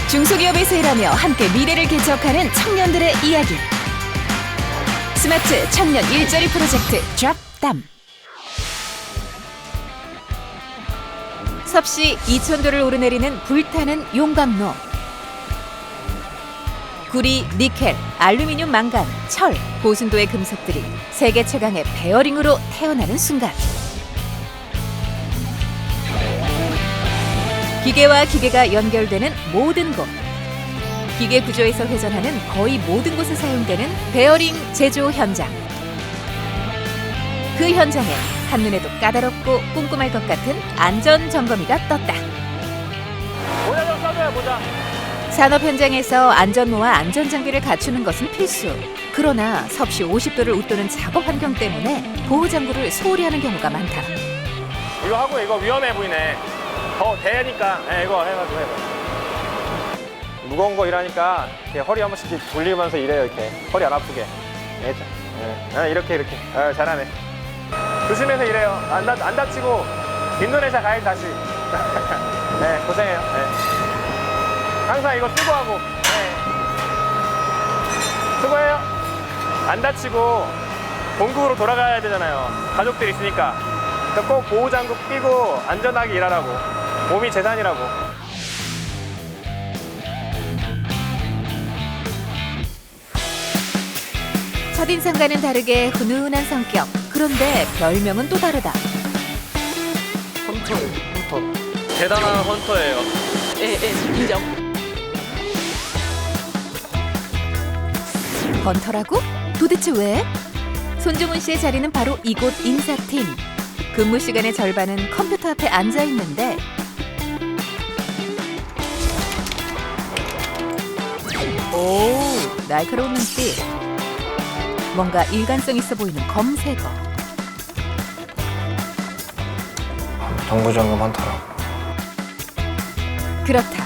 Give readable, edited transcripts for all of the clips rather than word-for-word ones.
중소기업에서 일하며 함께 미래를 개척하는 청년들의 이야기. 스마트 청년 일자리 프로젝트 드랍담. 섭씨 2000도를 오르내리는 불타는 용광로. 구리, 니켈, 알루미늄, 망간, 철, 고순도의 금속들이 세계 최강의 베어링으로 태어나는 순간. 기계와 기계가 연결되는 모든 곳. 기계 구조에서 회전하는 거의 모든 곳에 사용되는 베어링 제조 현장. 그 현장에 한눈에도 까다롭고 꼼꼼할 것 같은 안전 점검이가 떴다. 모자 좀 써줘요, 모자. 산업 현장에서 안전모와 안전장비를 갖추는 것은 필수. 그러나 섭씨 50도를 웃도는 작업 환경 때문에 보호장구를 소홀히 하는 경우가 많다. 이거 하고 이거 위험해 보이네. 더 대니까 이거 해가지고 해봐. 무거운 거 일하니까 이렇게 허리 한 번씩 돌리면서 일해요. 이렇게 허리 안 아프게. 알겠죠? 이렇게 잘하네. 조심해서 일해요. 안 다치고 인도네시아 가야지 다시. 네, 고생해요. 네. 항상 이거 쓰고 하고. 네. 수고해요. 안 다치고 본국으로 돌아가야 되잖아요. 가족들 있으니까. 그러니까 꼭 보호장구 끼고 안전하게 일하라고. 몸이 재산이라고. 첫인상과는 다르게 훈훈한 성격. 그런데 별명은 또 다르다. 헌터. 대단한 헌터예요. 인정. 헌터라고? 도대체 왜? 손종훈 씨의 자리는 바로 이곳 인사팀. 근무 시간의 절반은 컴퓨터 앞에 앉아 있는데 오, 날카로운 눈빛. 뭔가 일관성 있어 보이는 검색어. 정부정금 헌터라고. 그렇다.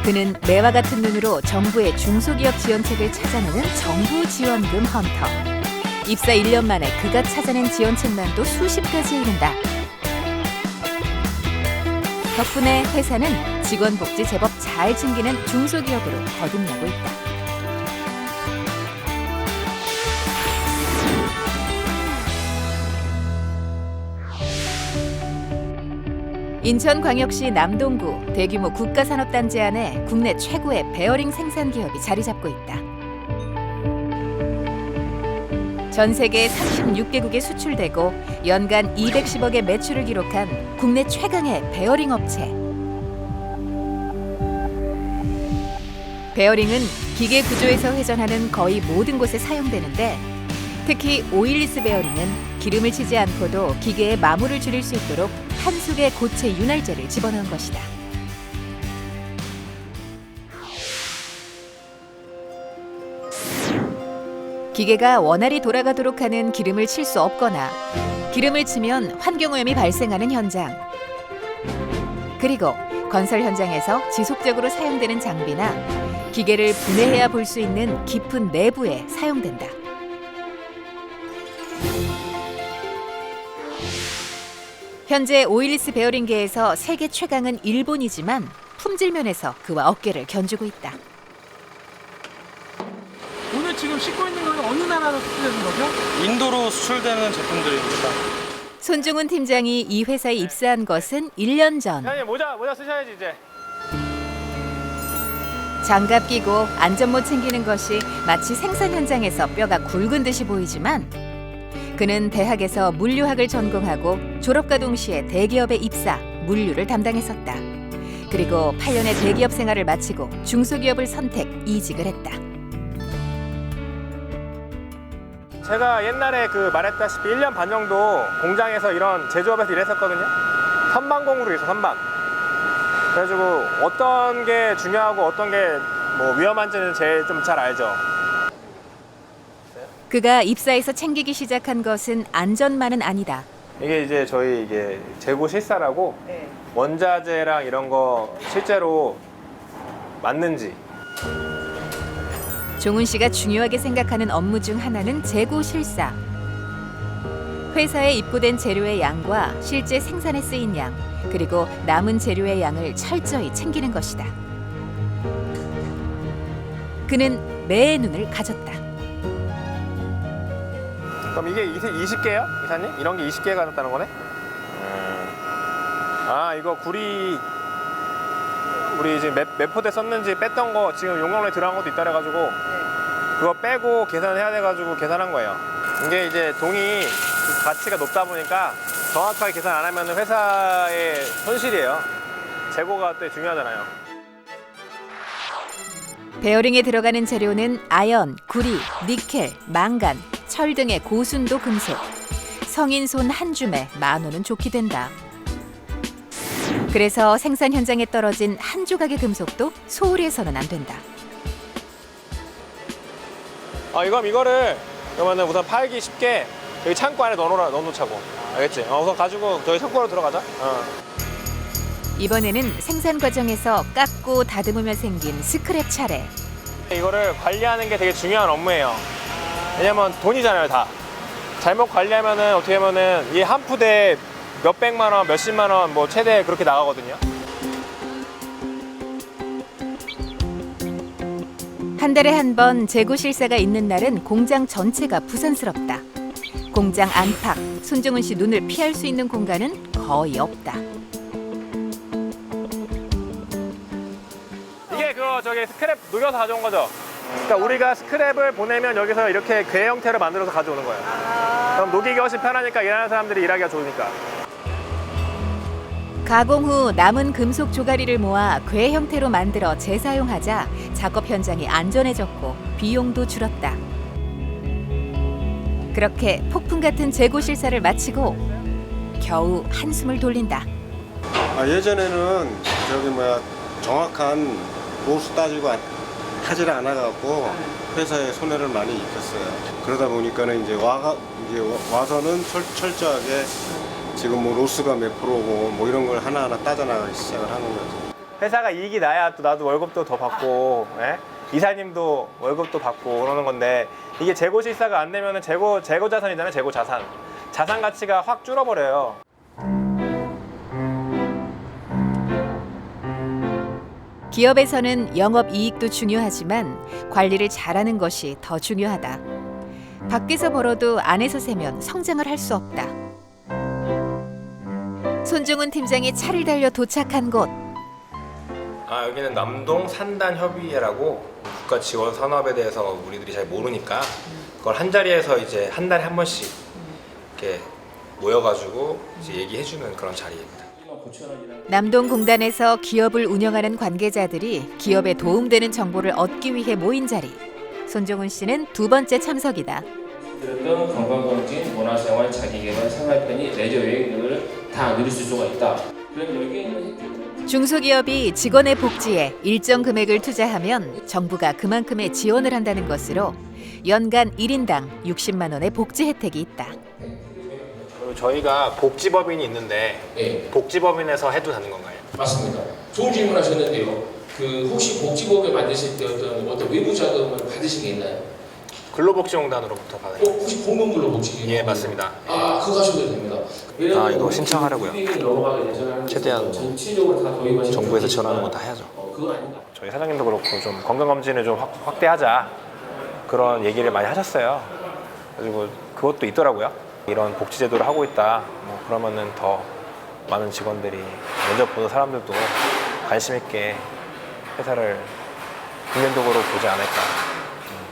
그는 매와 같은 눈으로 정부의 중소기업 지원책을 찾아내는 정부지원금 헌터. 입사 1년 만에 그가 찾아낸 지원책만도 수십 가지에 이른다. 덕분에 회사는 직원 복지 제법 잘 챙기는 중소기업으로 거듭나고 있다. 인천광역시 남동구 대규모 국가산업단지 안에 국내 최고의 베어링 생산 기업이 자리 잡고 있다. 전 세계 36개국에 수출되고 연간 210억의 매출을 기록한 국내 최강의 베어링 업체. 베어링은 기계 구조에서 회전하는 거의 모든 곳에 사용되는데 특히 오일리스 베어링은 기름을 치지 않고도 기계의 마모를 줄일 수 있도록 한 속에 고체 윤활제를 집어넣은 것이다. 기계가 원활히 돌아가도록 하는 기름을 칠 수 없거나 기름을 치면 환경오염이 발생하는 현장, 그리고 건설 현장에서 지속적으로 사용되는 장비나 기계를 분해해야 볼 수 있는 깊은 내부에 사용된다. 현재 오일리스 베어링계에서 세계 최강은 일본이지만 품질 면에서 그와 어깨를 겨누고 있다. 오늘 지금 싣고 있는 건 어느 나라로 수출되는 거죠? 인도로 수출되는 제품들입니다. 손종훈 팀장이 이 회사에 입사한 것은 1년 전. 사장님 모자 쓰셔야지 이제. 장갑 끼고 안전모 챙기는 것이 마치 생산 현장에서 뼈가 굵은 듯이 보이지만 그는 대학에서 물류학을 전공하고 졸업과 동시에 대기업에 입사, 물류를 담당했었다. 그리고 8년의 대기업 생활을 마치고 중소기업을 선택, 이직을 했다. 제가 옛날에 말했다시피 1년 반 정도 공장에서 이런 제조업에서 일했었거든요. 선방공으로 일했어, 선방. 그래가지고 어떤 게 중요하고 어떤 게 위험한지는 제일 좀 잘 알죠. 그가 입사해서 챙기기 시작한 것은 안전만은 아니다. 이게 이제 저희 재고 실사라고 원자재랑 이런 거 실제로 맞는지. 종훈 씨가 중요하게 생각하는 업무 중 하나는 재고 실사. 회사에 입고된 재료의 양과 실제 생산에 쓰인 양, 그리고 남은 재료의 양을 철저히 챙기는 것이다. 그는 매의 눈을 가졌다. 그럼 이게 20개예요? 이사님? 이런 게 20개 가졌다는 거네? 아, 이거 구리 우리 지금 몇 포대 썼는지 뺐던 거 지금 용광로에 들어간 것도 있다 그래가지고 그거 빼고 계산해야 돼가지고 계산한 거예요. 이게 이제 동이 가치가 높다 보니까 정확하게 계산 안 하면 회사의 손실이에요. 재고가 또 중요하잖아요. 베어링에 들어가는 재료는 아연, 구리, 니켈, 망간, 철 등의 고순도 금속. 성인 손 한 줌에 10,000원은 좋게 된다. 그래서 생산 현장에 떨어진 한 조각의 금속도 소홀히 해서는 안 된다. 이거를 그러면은 우선 팔기 쉽게 여기 창고 안에 넣어놓자고. 알겠지? 우선 가지고 저희 창고로 들어가자. 이번에는 생산 과정에서 깎고 다듬으며 생긴 스크랩 차례. 이거를 관리하는 게 되게 중요한 업무예요. 왜냐면 돈이잖아요, 다. 잘못 관리하면은 어떻게 하면은 이 한 푸대에 몇백만 원, 몇십만 원, 뭐 최대 그렇게 나가거든요. 한 달에 한 번 재고 실사가 있는 날은 공장 전체가 부산스럽다. 공장 안팎, 손정은 씨 눈을 피할 수 있는 공간은 거의 없다. 이게 저기 스크랩 녹여서 가져온 거죠. 그러니까 우리가 스크랩을 보내면 여기서 이렇게 괴 형태로 만들어서 가져오는 거예요. 그럼 녹이기 훨씬 편하니까 일하는 사람들이 일하기가 좋으니까. 가공 후 남은 금속 조가리를 모아 괴 형태로 만들어 재사용하자 작업 현장이 안전해졌고 비용도 줄었다. 그렇게 폭풍 같은 재고 실사를 마치고 겨우 한숨을 돌린다. 예전에는 정확한 로수 따지고 하질 않아갖고 회사에 손해를 많이 입혔어요. 그러다 보니까는 이제 와서는 철저하게 지금 뭐 로스가 몇 프로고 뭐 이런 걸 하나하나 따져나가기 시작을 하는 거죠. 회사가 이익이 나야 또 나도 월급도 더 받고, 예? 이사님도 월급도 받고 그러는 건데 이게 재고 실사가 안 되면은 재고 자산이잖아요. 재고 자산. 자산 가치가 확 줄어버려요. 기업에서는 영업 이익도 중요하지만 관리를 잘하는 것이 더 중요하다. 밖에서 벌어도 안에서 세면 성장을 할 수 없다. 손종훈 팀장이 차를 달려 도착한 곳. 여기는 남동 산단협의회라고 국가 지원 산업에 대해서 우리들이 잘 모르니까 그걸 한 자리에서 이제 한 달에 한 번씩 이렇게 모여가지고 이제 얘기해주는 그런 자리입니다. 남동공단에서 기업을 운영하는 관계자들이 기업에 도움되는 정보를 얻기 위해 모인 자리. 손종훈 씨는 2번째 참석이다. 들었던 관광검진, 문화생활, 자기개발, 생활편의, 레저 여행 등을 다 누릴 수가 있다. 그럼 여기에 있는 혜택은 중소기업이 직원의 복지에 일정 금액을 투자하면 정부가 그만큼의 지원을 한다는 것으로 연간 1인당 60만 원의 복지 혜택이 있다. 그리고 저희가 복지법인이 있는데 네, 복지법인에서 해도 되는 건가요? 맞습니다. 좋은 질문하셨는데요. 혹시 복지법을 만드실 때 어떤 외부 자금을 받으신 게 있나요? 근로복지공단으로부터 받아요. 혹시 공공근로복지? 예, 맞습니다. 그거 하셔도 됩니다. 이거 신청하려고요. 최대한 전체적으로 다 도입하시는 정부에서 지원하는 건 다 해야죠. 그거 아닌가? 저희 사장님도 그렇고 좀 건강검진을 좀 확대하자 그런 얘기를 많이 하셨어요. 그리고 그것도 있더라고요. 이런 복지제도를 하고 있다. 뭐 그러면은 더 많은 직원들이 면접 보는 사람들도 관심 있게 회사를 긍정적으로 보지 않을까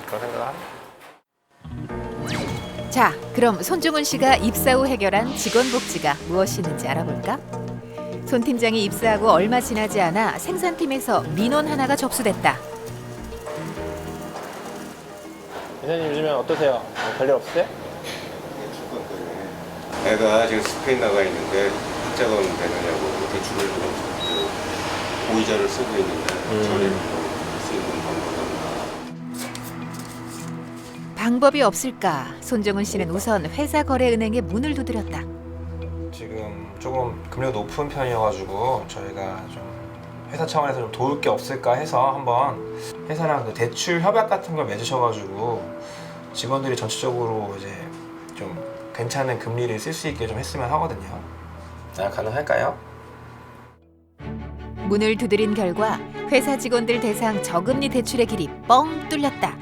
그런 생각을 합니다. 자, 그럼 손종훈 씨가 입사 후 해결한 직원 복지가 무엇이는지 알아볼까? 손 팀장이 입사하고 얼마 지나지 않아 생산팀에서 민원 하나가 접수됐다. 이사님 요즘에 어떠세요? 별일 없으세요? 애가 지금 스페인 나가 있는데 학자금 되느냐고 대출을 보이자를 쓰고 있는데 처리를 수 있는 방법은 방법이 없을까? 손종훈 씨는 우선 회사거래은행에 문을 두드렸다. 지금 조금 금리가 높은 편이어가지고 저희가 좀 회사 차원에서 좀 도울 게 없을까 해서 한번 회사랑 그 대출 협약 같은 걸 맺으셔가지고 직원들이 전체적으로 이제 좀 괜찮은 금리를 쓸 수 있게 좀 했으면 하거든요. 가능할까요? 문을 두드린 결과 회사 직원들 대상 저금리 대출의 길이 뻥 뚫렸다.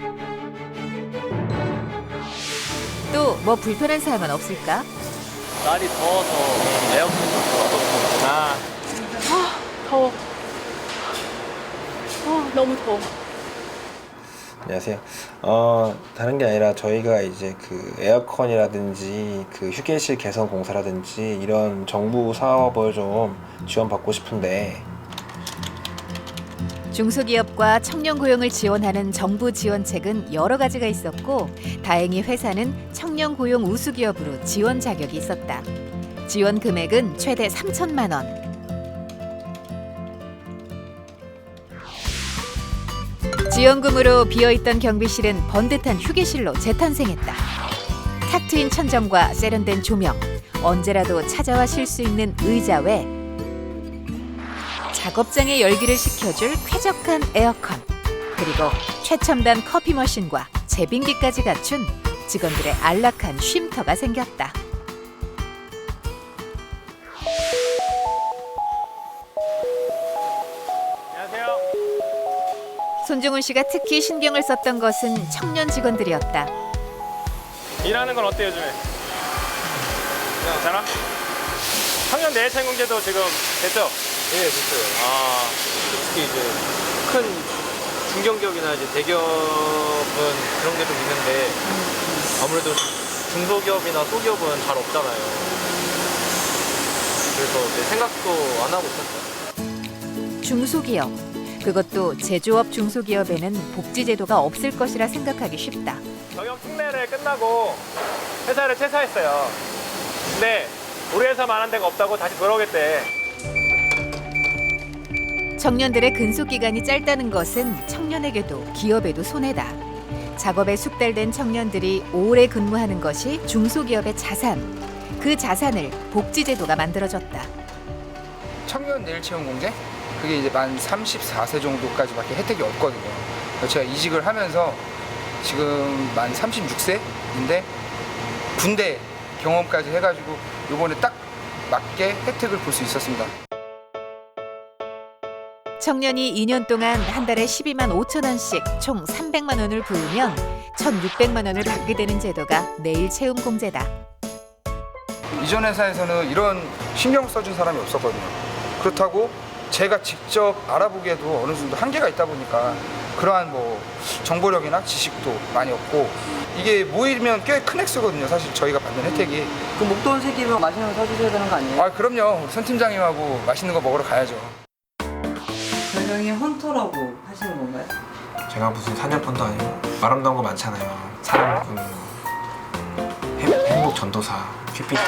또 뭐 불편한 사항은 없을까? 날이 더워서 에어컨 좀 틀어서 아, 더워. 너무 더워. 안녕하세요. 다른 게 아니라 저희가 이제 그 에어컨이라든지 그 휴게실 개선 공사라든지 이런 정부 사업을 좀 지원받고 싶은데 중소기업과 청년 고용을 지원하는 정부 지원책은 여러 가지가 있었고 다행히 회사는 청년 고용 우수기업으로 지원 자격이 있었다. 지원 금액은 최대 3천만 원. 지원금으로 비어있던 경비실은 번듯한 휴게실로 재탄생했다. 탁 트인 천정과 세련된 조명, 언제라도 찾아와 쉴 수 있는 의자 외 작업장의 열기를 식혀줄 쾌적한 에어컨, 그리고 최첨단 커피 머신과 제빙기까지 갖춘 직원들의 안락한 쉼터가 생겼다. 안녕하세요. 손중훈 씨가 특히 신경을 썼던 것은 청년 직원들이었다. 일하는 건 어때 요즘에? 괜찮아? 청년 내해채 공제도 지금 됐죠? 예, 됐어요. 아, 특히 이제 큰 중견기업이나 이제 대기업은 그런 게 좀 있는데 아무래도 중소기업이나 소기업은 잘 없잖아요. 그래서 이제 생각도 안 하고 있었어요. 중소기업, 그것도 제조업 중소기업에는 복지제도가 없을 것이라 생각하기 쉽다. 경영 특례를 끝나고 회사를 퇴사했어요. 근데 우리 회사만 한 데가 없다고 다시 돌아오겠대. 청년들의 근속기간이 짧다는 것은 청년에게도 기업에도 손해다. 작업에 숙달된 청년들이 오래 근무하는 것이 중소기업의 자산. 그 자산을 복지제도가 만들어줬다. 청년 내일 채용 공제? 그게 이제 만 34세 정도까지밖에 혜택이 없거든요. 그래서 제가 이직을 하면서 지금 만 36세인데 군대 경험까지 해가지고 이번에 딱 맞게 혜택을 볼 수 있었습니다. 청년이 2년 동안 한 달에 12만 5천 원씩 총 300만 원을 부으면 1,600만 원을 받게 되는 제도가 내일 채용 공제다. 이전 회사에서는 이런 신경 써준 사람이 없었거든요. 그렇다고 제가 직접 알아보기에도 어느 정도 한계가 있다 보니까 그러한 뭐 정보력이나 지식도 많이 없고 이게 모이면 꽤 큰 액수거든요. 사실 저희가 받는 혜택이. 그 목돈 새기면 맛있는 거 사주셔야 되는 거 아니에요? 아 그럼요. 우리 선 팀장님하고 맛있는 거 먹으러 가야죠. 별명이 헌터라고 하시는 건가요? 제가 무슨 사냥꾼도 아니고 아름다운 거 많잖아요. 사랑꾼, 행복 전도사, 큐피터.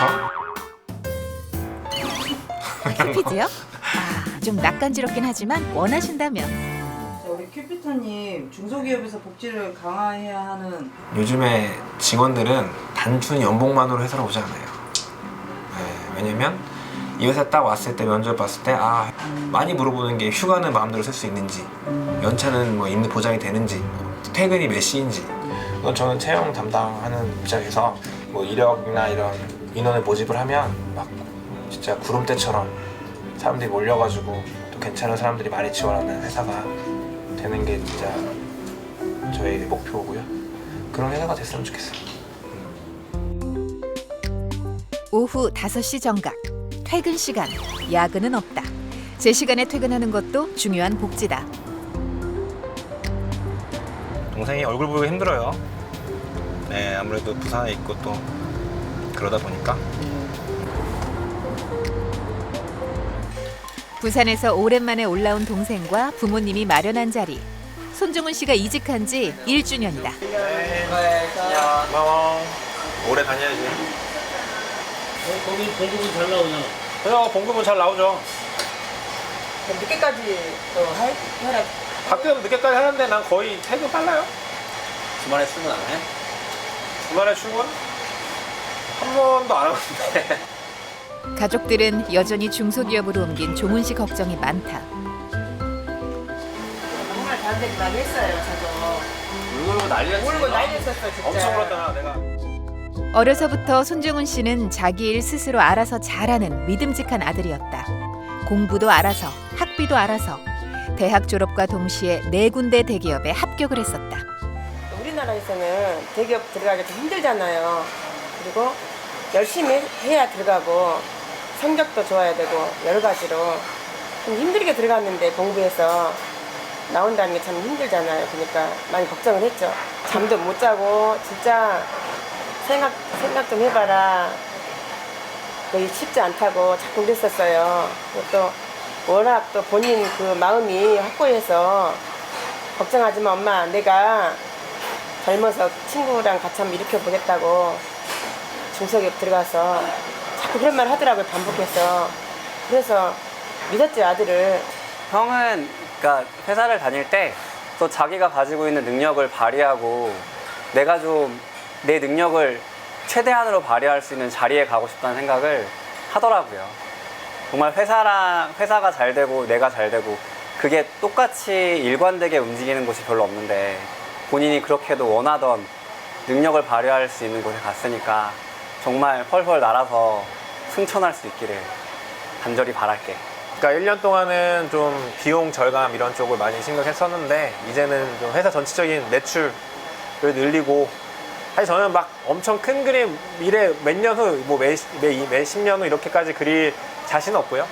큐피드요? 아, 좀 낯간지럽긴 하지만 원하신다면. 우리 큐피터님 중소기업에서 복지를 강화해야 하는 요즘에 직원들은 단순히 연봉만으로 회사를 오지 않아요. 네, 왜냐면 이 회사 딱 왔을 때 면접 봤을 때 많이 물어보는 게 휴가는 마음대로 쓸 수 있는지, 연차는 뭐 있는 보장이 되는지, 퇴근이 몇 시인지. 저는 채용 담당하는 입장에서 뭐 이력이나 이런 인원을 모집을 하면 막 진짜 구름대처럼 사람들이 몰려가지고 또 괜찮은 사람들이 많이 지원하는 회사가 되는 게 진짜 저희 목표고요. 그런 회사가 됐으면 좋겠어요. 오후 5시 정각. 퇴근 시간, 야근은 없다. 제 시간에 퇴근하는 것도 중요한 복지다. 동생이 얼굴 보기가 힘들어요. 네, 아무래도 부산에 있고 또 그러다 보니까. 부산에서 오랜만에 올라온 동생과 부모님이 마련한 자리. 손중훈 씨가 이직한 지 1주년이다. 고마워. 오래 다녀야지. 거기 공급은 잘 나오냐? 그래서 봉급은 잘 나오죠. 늦게까지 해라. 가끔 늦게까지 하는데 난 거의 퇴근 빨라요. 주말에 출근 안 해? 주말에 출근? 한 번도 안 하는데. 가족들은 여전히 중소기업으로 옮긴 종훈 씨 걱정이 많다. 정말 다른 데도 많이 했어요, 저도. 울고 난리였지. 울고 난리 했었어, 진짜. 엄청 울었잖아 내가. 어려서부터 손중훈 씨는 자기 일 스스로 알아서 잘하는 믿음직한 아들이었다. 공부도 알아서, 학비도 알아서, 대학 졸업과 동시에 4군데 대기업에 합격을 했었다. 우리나라에서는 대기업 들어가기 좀 힘들잖아요. 그리고 열심히 해야 들어가고 성적도 좋아야 되고 여러 가지로 좀 힘들게 들어갔는데 공부해서 나온다는 게 참 힘들잖아요. 그러니까 많이 걱정을 했죠. 잠도 못 자고 진짜 생각 좀 해봐라. 거의 쉽지 않다고 자꾸 그랬었어요. 또 워낙 또 본인 그 마음이 확고해서 걱정하지 마 엄마, 내가 젊어서 친구랑 같이 한번 일으켜보겠다고 중소기업 들어가서 자꾸 그런 말 하더라고요. 반복해서. 그래서 믿었죠, 아들을. 형은 그러니까 회사를 다닐 때 또 자기가 가지고 있는 능력을 발휘하고 내가 좀 내 능력을 최대한으로 발휘할 수 있는 자리에 가고 싶다는 생각을 하더라고요. 정말 회사가 잘 되고 내가 잘 되고 그게 똑같이 일관되게 움직이는 곳이 별로 없는데 본인이 그렇게도 원하던 능력을 발휘할 수 있는 곳에 갔으니까 정말 펄펄 날아서 승천할 수 있기를 간절히 바랄게. 그러니까 1년 동안은 좀 비용 절감 이런 쪽을 많이 생각했었는데 이제는 좀 회사 전체적인 매출을 늘리고 사실 저는 막 엄청 큰 그림 미래 몇 년 후, 뭐 매 10년 후 이렇게까지 그릴 자신은 없고요.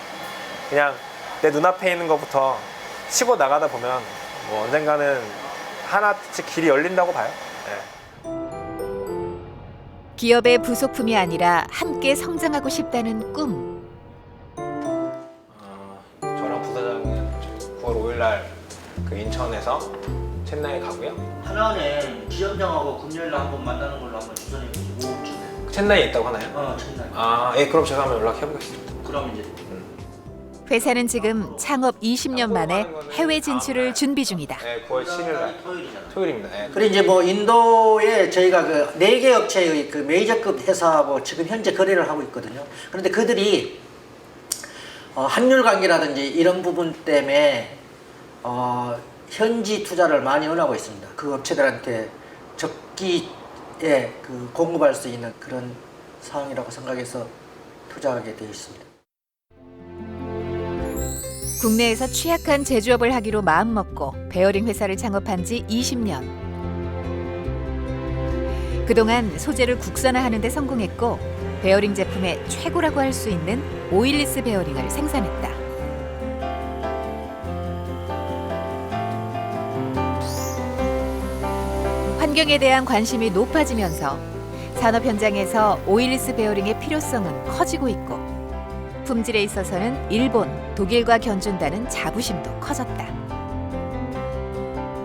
그냥 내 눈앞에 있는 것부터 치고 나가다 보면 뭐 언젠가는 하나씩 길이 열린다고 봐요. 네. 기업의 부속품이 아니라 함께 성장하고 싶다는 꿈. 저랑 부사장은 9월 5일날 그 인천에서 챗나이 가고요. 하나은행 지점장하고 금요일에 한번 만나는 걸로 한번 주선해보지. 5월쯤에. 챗나이에 있다고 하나요? 챗나이. 아, 예, 그럼 제가 한번 연락해보겠습니다. 그럼 이제 회사는 지금 창업 20년 만에 해외 진출을 준비 중이다. 네, 9월 7일 토요일입니다. 네. 그리고 이제 뭐 인도에 저희가 그 4개 업체의 그 메이저급 회사하고 지금 현재 거래를 하고 있거든요. 그런데 그들이 환율 관계라든지 이런 부분 때문에 현지 투자를 많이 원하고 있습니다. 그 업체들한테 적기에 그 공급할 수 있는 그런 상황이라고 생각해서 투자하게 되어 있습니다. 국내에서 취약한 제조업을 하기로 마음먹고 베어링 회사를 창업한 지 20년. 그동안 소재를 국산화하는 데 성공했고 베어링 제품의 최고라고 할 수 있는 오일리스 베어링을 생산했다. 환경에 대한 관심이 높아지면서 산업 현장에서 오일리스 베어링의 필요성은 커지고 있고 품질에 있어서는 일본, 독일과 견준다는 자부심도 커졌다.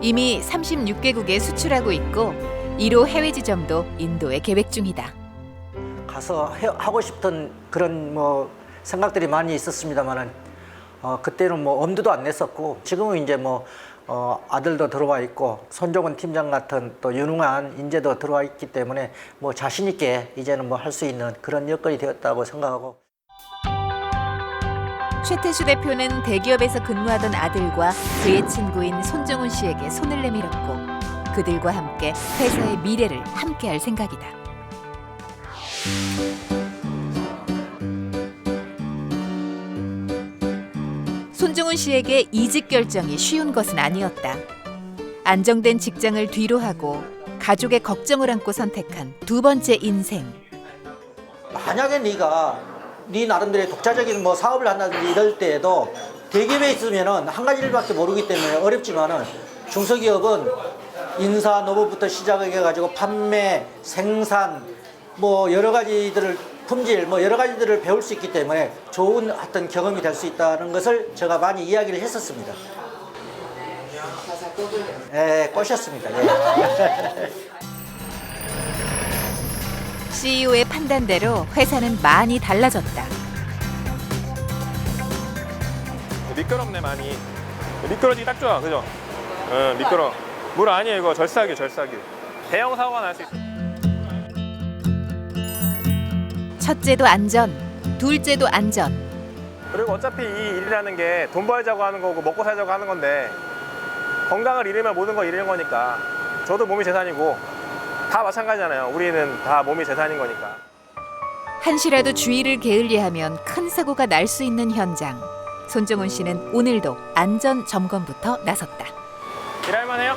이미 36개국에 수출하고 있고 1호 해외 지점도 인도에 계획 중이다. 가서 하고 싶던 그런 뭐 생각들이 많이 있었습니다만은 그때는 뭐 엄두도 안 냈었고 지금은 이제 뭐 아들도 들어와 있고 손종원 팀장 같은 또 유능한 인재도 들어와 있기 때문에 뭐 자신 있게 이제는 뭐 할 수 있는 그런 여건이 되었다고 생각하고. 최태수 대표는 대기업에서 근무하던 아들과 그의 친구인 손정훈 씨에게 손을 내밀었고 그들과 함께 회사의 미래를 함께할 생각이다. 손정훈 씨에게 이직 결정이 쉬운 것은 아니었다. 안정된 직장을 뒤로 하고 가족의 걱정을 안고 선택한 두 번째 인생. 만약에 네가 네 나름대로의 독자적인 뭐 사업을 한다든지 이럴 때에도 대기업에 있으면은 한 가지 일밖에 모르기 때문에 어렵지만은 중소기업은 인사 노무부터 시작해 가지고 판매, 생산 뭐 여러 가지들을 품질 뭐 여러 가지들을 배울 수 있기 때문에 좋은 어떤 경험이 될 수 있다는 것을 제가 많이 이야기를 했었습니다. 예, 꼬셨습니다. 예. CEO의 판단대로 회사는 많이 달라졌다. 미끄럽네 많이. 미끄러지기 딱 좋아, 그죠? 미끄러. 물 아니에요 이거 절삭유. 대형 사고가 날 수 있어. 첫째도 안전, 둘째도 안전. 그리고 어차피 이 일이라는 게 돈 벌자고 하는 거고 먹고 살자고 하는 건데 건강을 잃으면 모든 걸 잃는 거니까 저도 몸이 재산이고 다 마찬가지잖아요. 우리는 다 몸이 재산인 거니까. 한시라도 주의를 게을리하면 큰 사고가 날 수 있는 현장. 손정훈 씨는 오늘도 안전 점검부터 나섰다. 일할만해요?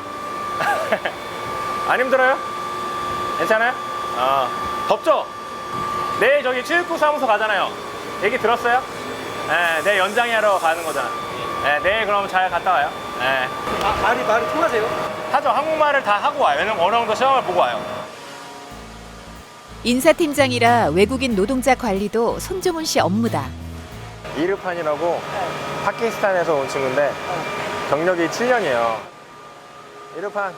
안 힘들어요? 괜찮아요? 덥죠? 내일 저기 체육부 사무소 가잖아요. 얘기 들었어요? 네, 내일 연장하러 가는 거잖아. 네, 내일 그럼 잘 갔다 와요. 네. 말이 통하세요? 하죠. 한국말을 다 하고 와요. 왜냐면 어느 정도 시험을 보고 와요. 인사팀장이라 외국인 노동자 관리도 손정훈 씨 업무다. 이르판이라고 파키스탄에서 온 친구인데 경력이 7년이에요. 이르판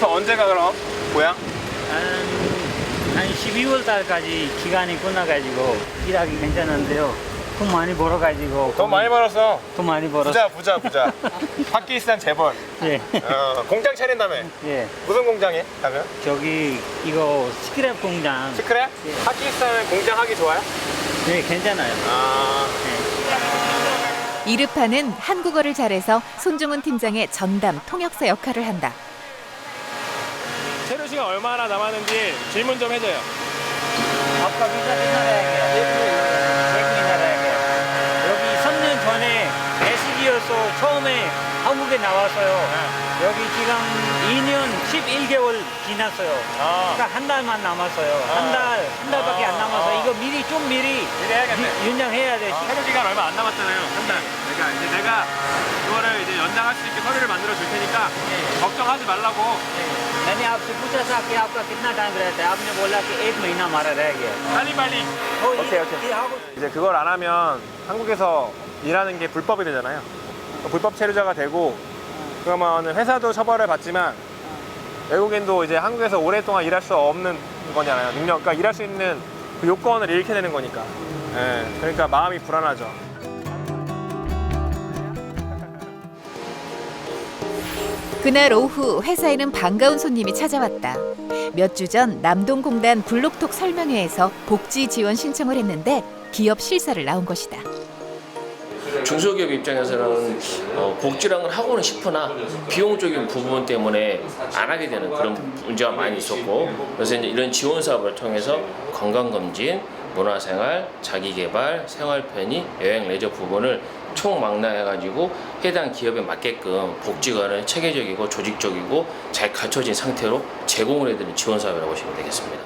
언제가 그럼? 고향? 한 12월 달까지 기간이 끝나가지고 일하기 괜찮은데요. 돈 많이 벌어가지고. 돈 많이 벌었어. 돈 많이 벌었어. 부자. 파키스탄 재벌. 예. 공장 차린다며? 예. 무슨 공장에 가면? 저기 이거 스크랩 공장. 스크랩? 예. 파키스탄은 공장 하기 좋아요? 네, 괜찮아요. 이르판은 한국어를 잘해서 손정훈 팀장의 전담 통역사 역할을 한다. 체류 시간 얼마나 남았는지 질문 좀 해줘요. 아까 여기 3년 전에 SG여서 처음에 한국에 나왔어요. 여기 지금 2년 11개월 지났어요. 그러니까 한 달만 남았어요. 한 달밖에 안 남아서 이거 미리 해야겠네. 연장해야 돼. 체류 시간 얼마 안 남았잖아요. 한 달. 그러니까 내가 이거를 이제 연장할 수 있게 서류를 만들어 줄 테니까 걱정하지 말라고. मैंने आपसे पूछा था कि आपका कितना टाइम रहता है आपने बोला कि 1 महीना हमारा रह गया 빨리. 오케이. 이제 그걸 안 하면 한국에서 일하는 게 불법이 되잖아요. 불법 체류자가 되고 그러면 회사도 처벌을 받지만 외국인도 이제 한국에서 오랫동안 일할 수 없는 거잖아요. 그러니까 일할 수 있는 그 요건을 잃게 되는 거니까. 예, 그러니까 마음이 불안하죠. 그날 오후 회사에는 반가운 손님이 찾아왔다. 몇 주 전 남동공단 블록톡 설명회에서 복지 지원 신청을 했는데 기업 실사를 나온 것이다. 중소기업 입장에서는 복지라는 걸 하고는 싶으나 비용적인 부분 때문에 안 하게 되는 그런 문제가 많이 있었고, 그래서 이제 이런 지원 사업을 통해서 건강검진, 문화생활, 자기개발, 생활편의, 여행 레저 부분을 총망라해가지고 해당 기업에 맞게끔 복지관을 체계적이고 조직적이고 잘 갖춰진 상태로 제공을 해드리는 지원 사업이라고 보시면 되겠습니다.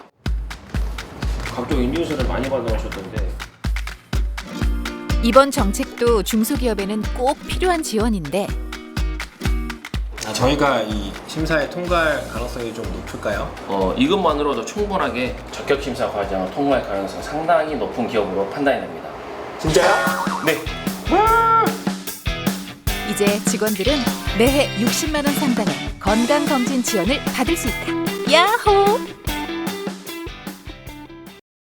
각종 인증서를 많이 받아오셨던데 이번 정책도 중소기업에는 꼭 필요한 지원인데 저희가 이 심사에 통과할 가능성이 좀 높을까요? 이것만으로도 충분하게 적격 심사 과정을 통과할 가능성 상당히 높은 기업으로 판단이 됩니다. 진짜요? 네. 이제 직원들은 매해 60만 원 상당의 건강검진 지원을 받을 수 있다. 야호!